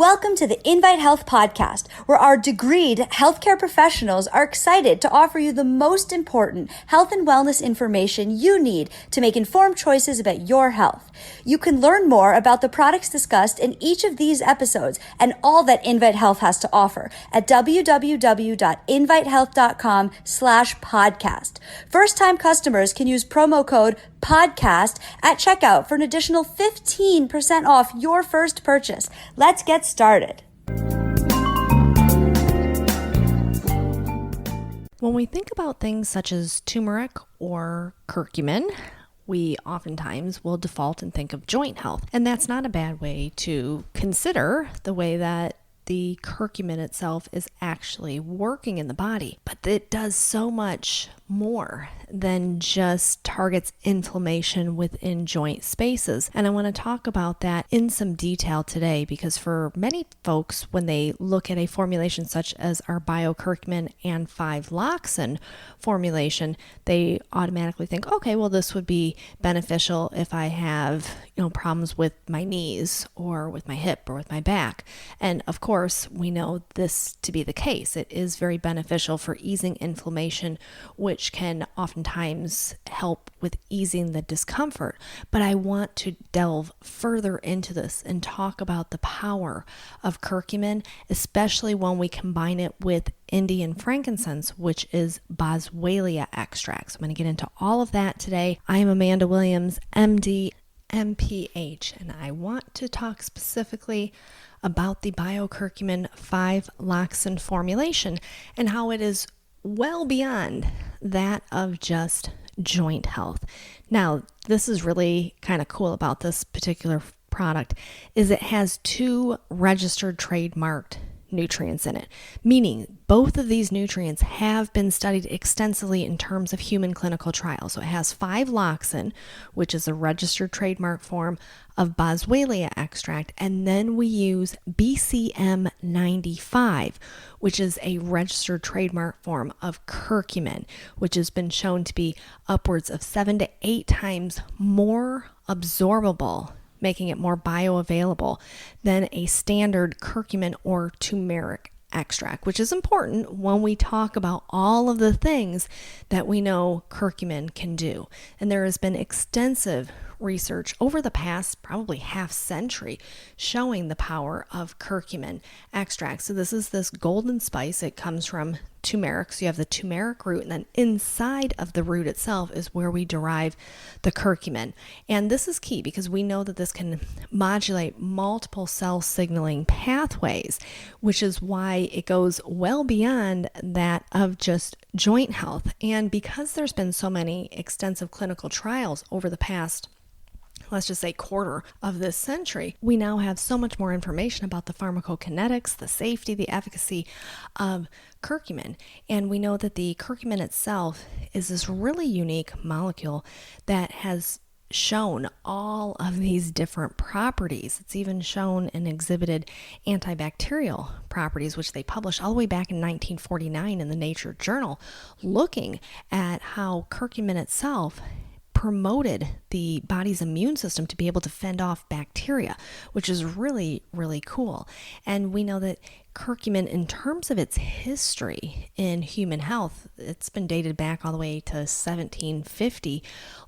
Welcome to the Invite Health podcast, where our degreed healthcare professionals are excited to offer you the most important health and wellness information you need to make informed choices about your health. You can learn more about the products discussed in each of these episodes and all that Invite Health has to offer at www.invitehealth.com/podcast. First-time customers can use promo code podcast at checkout for an additional 15% off your first purchase. Let's get started. When we think about things such as turmeric or curcumin, we oftentimes will default and think of joint health. And that's not a bad way to consider the way that the curcumin itself is actually working in the body. But it does so much more than just targets inflammation within joint spaces. And I want to talk about that in some detail today, because for many folks, when they look at a formulation such as our BioCurcumin and 5-Loxin formulation, they automatically think, okay, well, this would be beneficial if I have, problems with my knees or with my hip or with my back. And of course, we know this to be the case. It is very beneficial for easing inflammation, which can oftentimes help with easing the discomfort. But I want to delve further into this and talk about the power of curcumin, especially when we combine it with Indian frankincense, which is Boswellia extract. So I'm going to get into all of that today. I am Amanda Williams, MD, MPH, and I want to talk specifically about the BioCurcumin 5-Loxin formulation and how it is well beyond that of just joint health. Now, this is really kind of cool about this particular product is it has 2 registered trademarked nutrients in it, meaning both of these nutrients have been studied extensively in terms of human clinical trials. So it has 5-Loxin, which is a registered trademark form of Boswellia extract, and then we use BCM95, which is a registered trademark form of curcumin, which has been shown to be upwards of 7 to 8 times more absorbable, making it more bioavailable than a standard curcumin or turmeric extract, which is important when we talk about all of the things that we know curcumin can do. And there has been extensive research over the past probably half century showing the power of curcumin extract. So this is this golden spice. It comes from turmeric. So you have the turmeric root, and then inside of the root itself is where we derive the curcumin. And this is key because we know that this can modulate multiple cell signaling pathways, which is why it goes well beyond that of just joint health. And because there's been so many extensive clinical trials over the past, let's just say, quarter of this century, we now have so much more information about the pharmacokinetics, the safety, the efficacy of curcumin. And we know that the curcumin itself is this really unique molecule that has shown all of these different properties. It's even shown and exhibited antibacterial properties, which they published all the way back in 1949 in the Nature Journal, looking at how curcumin itself promoted the body's immune system to be able to fend off bacteria, which is really, really cool. And we know that curcumin, in terms of its history in human health, it's been dated back all the way to 1750,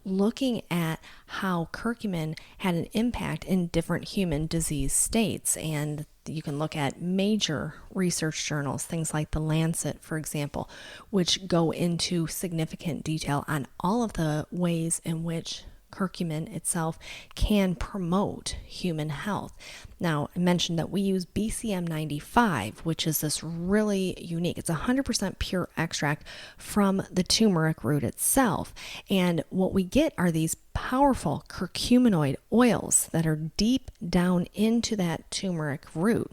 looking at how curcumin had an impact in different human disease states. And you can look at major research journals, things like The Lancet, for example, which go into significant detail on all of the ways in which curcumin itself can promote human health. Now, I mentioned that we use BCM95, which is this really unique, it's 100% pure extract from the turmeric root itself. And what we get are these powerful curcuminoid oils that are deep down into that turmeric root.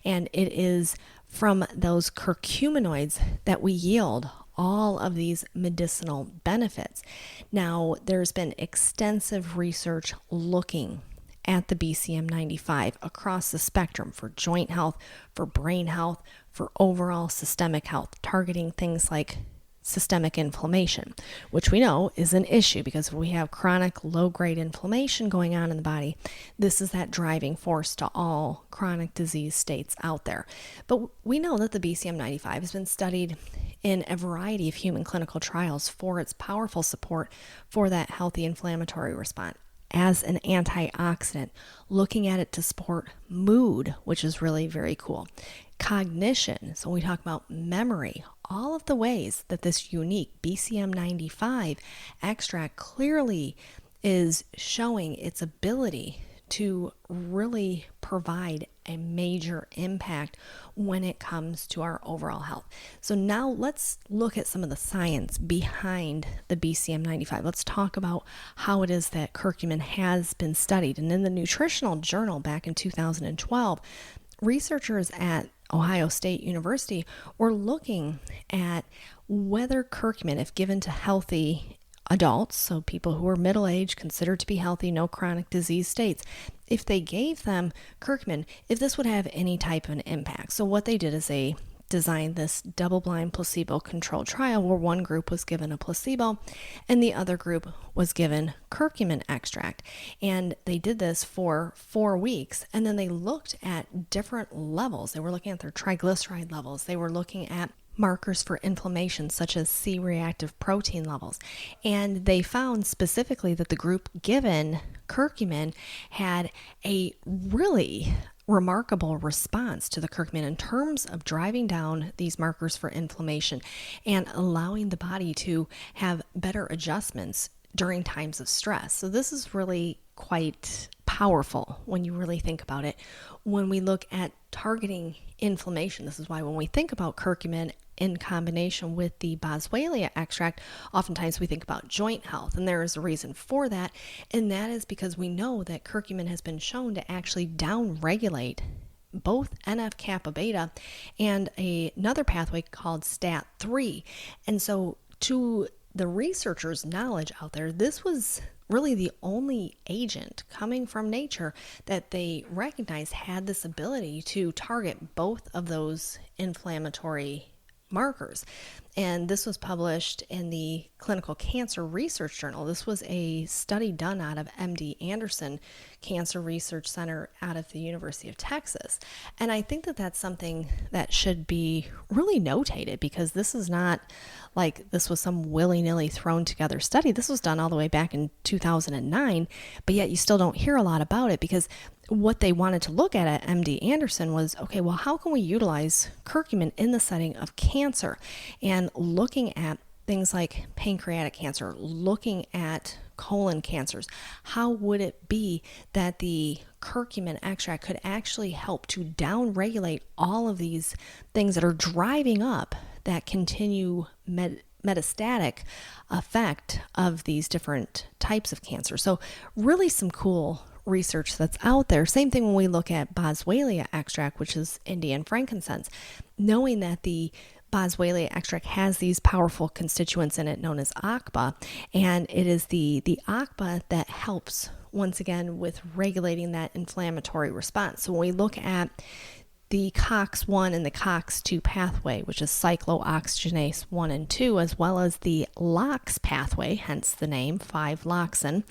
And it is from those curcuminoids that we yield all of these medicinal benefits. Now, there's been extensive research looking at the BCM95 across the spectrum for joint health, for brain health, for overall systemic health, targeting things like systemic inflammation, which we know is an issue because if we have chronic low-grade inflammation going on in the body, this is that driving force to all chronic disease states out there. But we know that the BCM95 has been studied in a variety of human clinical trials for its powerful support for that healthy inflammatory response as an antioxidant, looking at it to support mood, which is really very cool. Cognition, so we talk about memory, all of the ways that this unique BCM95 extract clearly is showing its ability to really provide a major impact when it comes to our overall health. So now let's look at some of the science behind the BCM95. Let's talk about how it is that curcumin has been studied. And in the Nutritional Journal back in 2012, researchers at Ohio State University were looking at whether curcumin, if given to healthy adults, so people who are middle-aged, considered to be healthy, no chronic disease states, if they gave them curcumin, if this would have any type of an impact. So what they did is they designed this double-blind placebo-controlled trial where one group was given a placebo and the other group was given curcumin extract. And they did this for 4 weeks, and then they looked at different levels. They were looking at their triglyceride levels. They were looking at markers for inflammation such as C-reactive protein levels. And they found specifically that the group given curcumin had a really remarkable response to the curcumin in terms of driving down these markers for inflammation and allowing the body to have better adjustments during times of stress. So this is really quite powerful when you really think about it. When we look at targeting inflammation, this is why when we think about curcumin in combination with the Boswellia extract, oftentimes we think about joint health, and there is a reason for that, and that is because we know that curcumin has been shown to actually downregulate both NF-kappa beta and another pathway called STAT3. And so to the researchers' knowledge out there, this was really the only agent coming from nature that they recognized had this ability to target both of those inflammatory markers. And this was published in the Clinical Cancer Research Journal. This was a study done out of MD Anderson Cancer Research Center out of the University of Texas. And I think that that's something that should be really notated, because this is not like this was some willy-nilly thrown together study. This was done all the way back in 2009, but yet you still don't hear a lot about it, because what they wanted to look at MD Anderson was, okay, well, how can we utilize curcumin in the setting of cancer? And looking at things like pancreatic cancer, looking at colon cancers, how would it be that the curcumin extract could actually help to downregulate all of these things that are driving up that continue metastatic effect of these different types of cancer? So really some cool research that's out there. Same thing when we look at Boswellia extract, which is Indian frankincense, knowing that the Boswellia extract has these powerful constituents in it known as ACPA, and it is the ACPA that helps once again with regulating that inflammatory response. So when we look at the COX-1 and the COX-2 pathway, which is cyclooxygenase 1 and 2, as well as the LOX pathway, hence the name 5-loxin.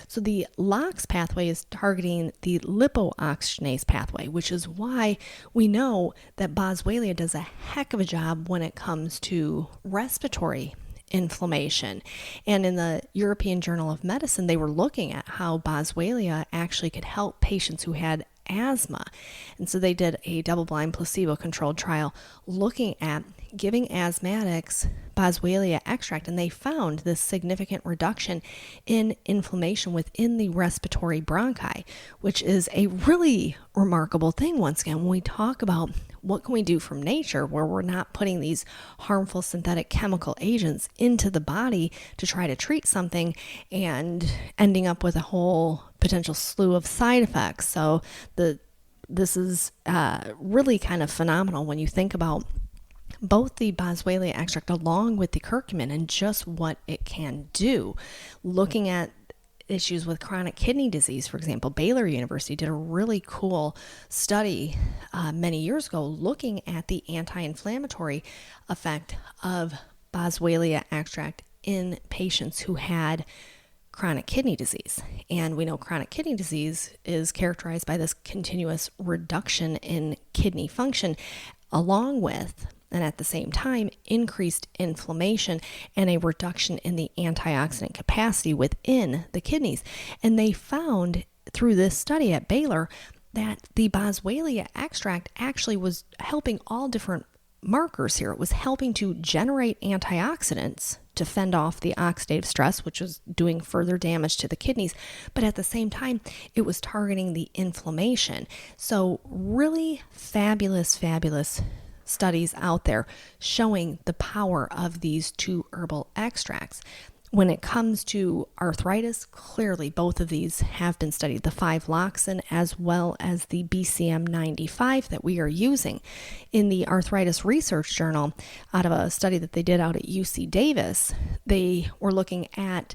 So the LOX pathway is targeting the lipooxygenase pathway, which is why we know that Boswellia does a heck of a job when it comes to respiratory inflammation. And in the European Journal of Medicine, they were looking at how Boswellia actually could help patients who had asthma. And so they did a double-blind placebo-controlled trial looking at giving asthmatics Boswellia extract, and they found this significant reduction in inflammation within the respiratory bronchi, which is a really remarkable thing. Once again, when we talk about what can we do from nature where we're not putting these harmful synthetic chemical agents into the body to try to treat something and ending up with a whole potential slew of side effects. So this is really kind of phenomenal when you think about both the Boswellia extract along with the curcumin and just what it can do. Looking at issues with chronic kidney disease, for example, Baylor University did a really cool study many years ago looking at the anti-inflammatory effect of Boswellia extract in patients who had chronic kidney disease. And we know chronic kidney disease is characterized by this continuous reduction in kidney function, along with, and at the same time, increased inflammation and a reduction in the antioxidant capacity within the kidneys. And they found through this study at Baylor that the Boswellia extract actually was helping all different markers here. It was helping to generate antioxidants to fend off the oxidative stress, which was doing further damage to the kidneys. But at the same time, it was targeting the inflammation. So really fabulous studies out there showing the power of these two herbal extracts. When it comes to arthritis, clearly both of these have been studied, the 5-loxin as well as the BCM 95 that we are using. In the Arthritis Research Journal, out of a study that they did out at UC Davis, they were looking at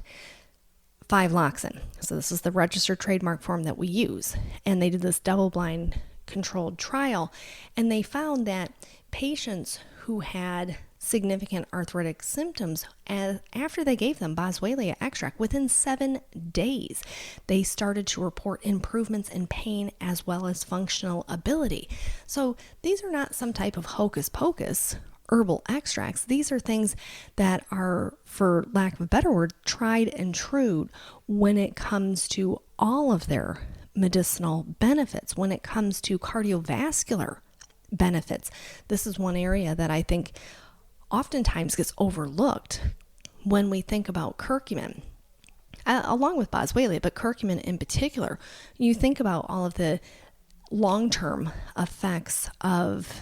5-loxin. So this is the registered trademark form that we use. And they did this double-blind controlled trial, and they found that patients who had significant arthritic symptoms, after they gave them Boswellia extract, within 7 days, they started to report improvements in pain as well as functional ability. So these are not some type of hocus pocus herbal extracts. These are things that are, for lack of a better word, tried and true when it comes to all of their medicinal benefits, when it comes to cardiovascular benefits. This is one area that I think oftentimes gets overlooked when we think about curcumin, along with Boswellia, but curcumin in particular. You think about all of the long-term effects of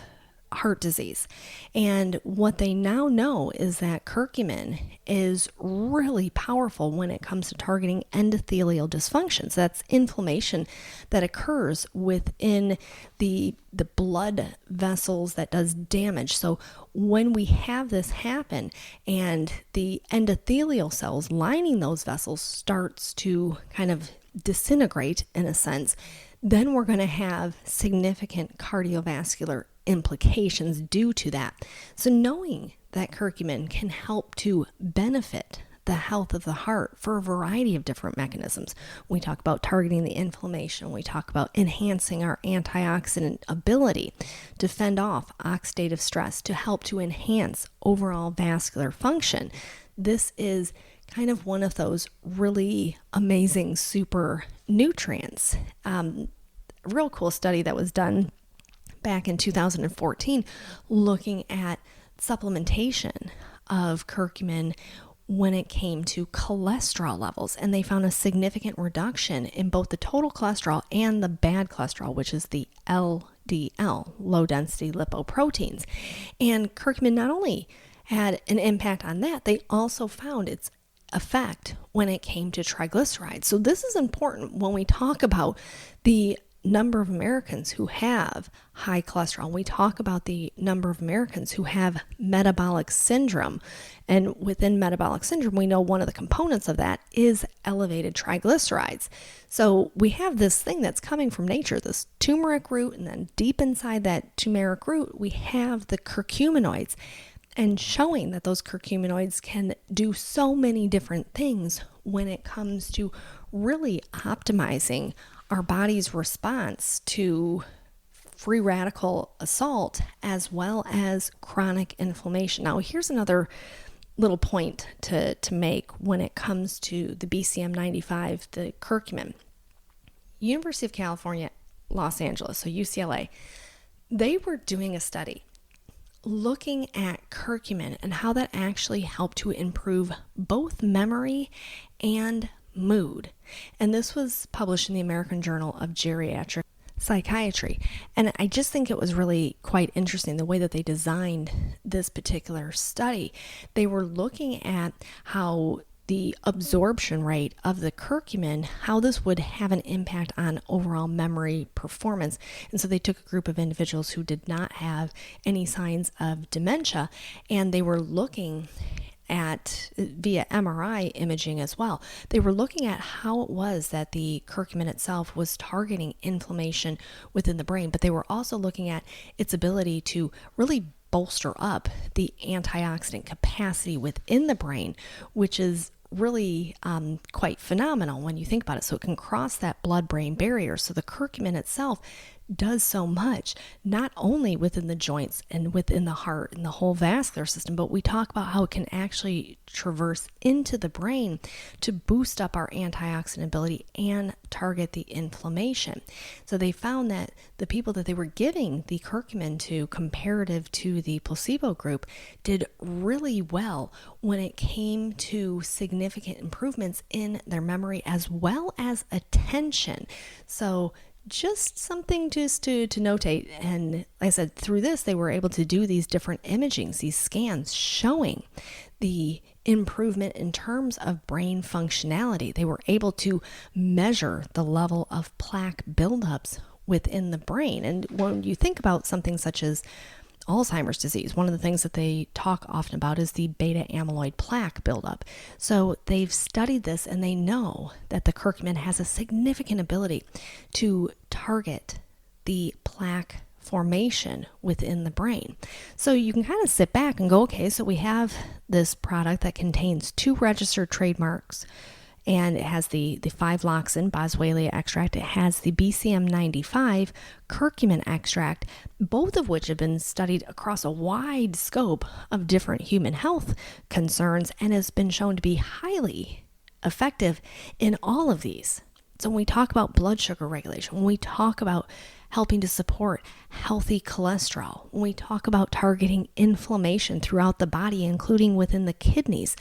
heart disease. And what they now know is that curcumin is really powerful when it comes to targeting endothelial dysfunctions. That's inflammation that occurs within the blood vessels that does damage. So when we have this happen and the endothelial cells lining those vessels starts to kind of disintegrate in a sense, then we're going to have significant cardiovascular implications due to that. So knowing that curcumin can help to benefit the health of the heart for a variety of different mechanisms. We talk about targeting the inflammation. We talk about enhancing our antioxidant ability to fend off oxidative stress, to help to enhance overall vascular function. This is kind of one of those really amazing super nutrients. A real cool study that was done back in 2014 looking at supplementation of curcumin when it came to cholesterol levels, and they found a significant reduction in both the total cholesterol and the bad cholesterol, which is the LDL, low density lipoproteins. And curcumin not only had an impact on that, they also found its effect when it came to triglycerides. So this is important when we talk about the number of Americans who have high cholesterol. We talk about the number of Americans who have metabolic syndrome. And within metabolic syndrome, we know one of the components of that is elevated triglycerides. So we have this thing that's coming from nature, this turmeric root, and then deep inside that turmeric root, we have the curcuminoids. And showing that those curcuminoids can do so many different things when it comes to really optimizing our body's response to free radical assault as well as chronic inflammation. Now, here's another little point to make when it comes to the BCM 95, the curcumin. University of California, Los Angeles, so UCLA, they were doing a study looking at curcumin and how that actually helped to improve both memory and mood. And this was published in the American Journal of Geriatric Psychiatry. And I just think it was really quite interesting the way that they designed this particular study. They were looking at how the absorption rate of the curcumin, how this would have an impact on overall memory performance. And so they took a group of individuals who did not have any signs of dementia, and they were looking at, via MRI imaging as well, they were looking at how it was that the curcumin itself was targeting inflammation within the brain, but they were also looking at its ability to really bolster up the antioxidant capacity within the brain, which is really quite phenomenal when you think about it. So it can cross that blood-brain barrier. So the curcumin itself does so much, not only within the joints and within the heart and the whole vascular system, but we talk about how it can actually traverse into the brain to boost up our antioxidant ability and target the inflammation. So they found that the people that they were giving the curcumin to, comparative to the placebo group, did really well when it came to significant improvements in their memory as well as attention. So just something just to notate. And like I said, through this, they were able to do these different imagings, these scans showing the improvement in terms of brain functionality. They were able to measure the level of plaque buildups within the brain. And when you think about something such as Alzheimer's disease, one of the things that they talk often about is the beta amyloid plaque buildup. So they've studied this and they know that the curcumin has a significant ability to target the plaque formation within the brain. So you can kind of sit back and go, okay, so we have this product that contains 2 registered trademarks, and it has the 5-loxin Boswellia extract. It has the BCM95 curcumin extract, both of which have been studied across a wide scope of different human health concerns and has been shown to be highly effective in all of these. So when we talk about blood sugar regulation, when we talk about helping to support healthy cholesterol, when we talk about targeting inflammation throughout the body, including within the kidneys,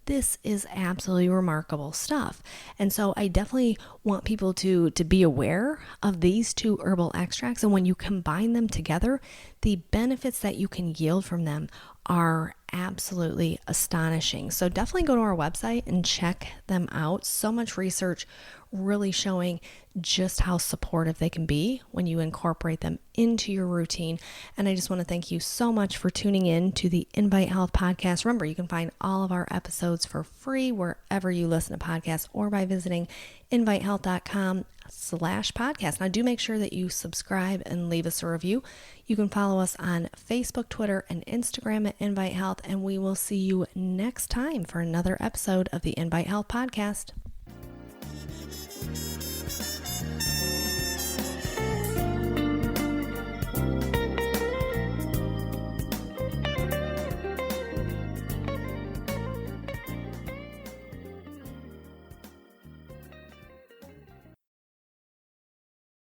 this is absolutely remarkable stuff. And so I definitely want people to be aware of these 2 herbal extracts. And when you combine them together, the benefits that you can yield from them are absolutely astonishing. So definitely go to our website and check them out. So much research really showing just how supportive they can be when you incorporate them into your routine. And I just want to thank you so much for tuning in to the Invite Health podcast. Remember, you can find all of our episodes for free wherever you listen to podcasts or by visiting invitehealth.com/podcast. Now do make sure that you subscribe and leave us a review. You can follow us on Facebook, Twitter, and Instagram at Invite Health, and we will see you next time for another episode of the Invite Health podcast.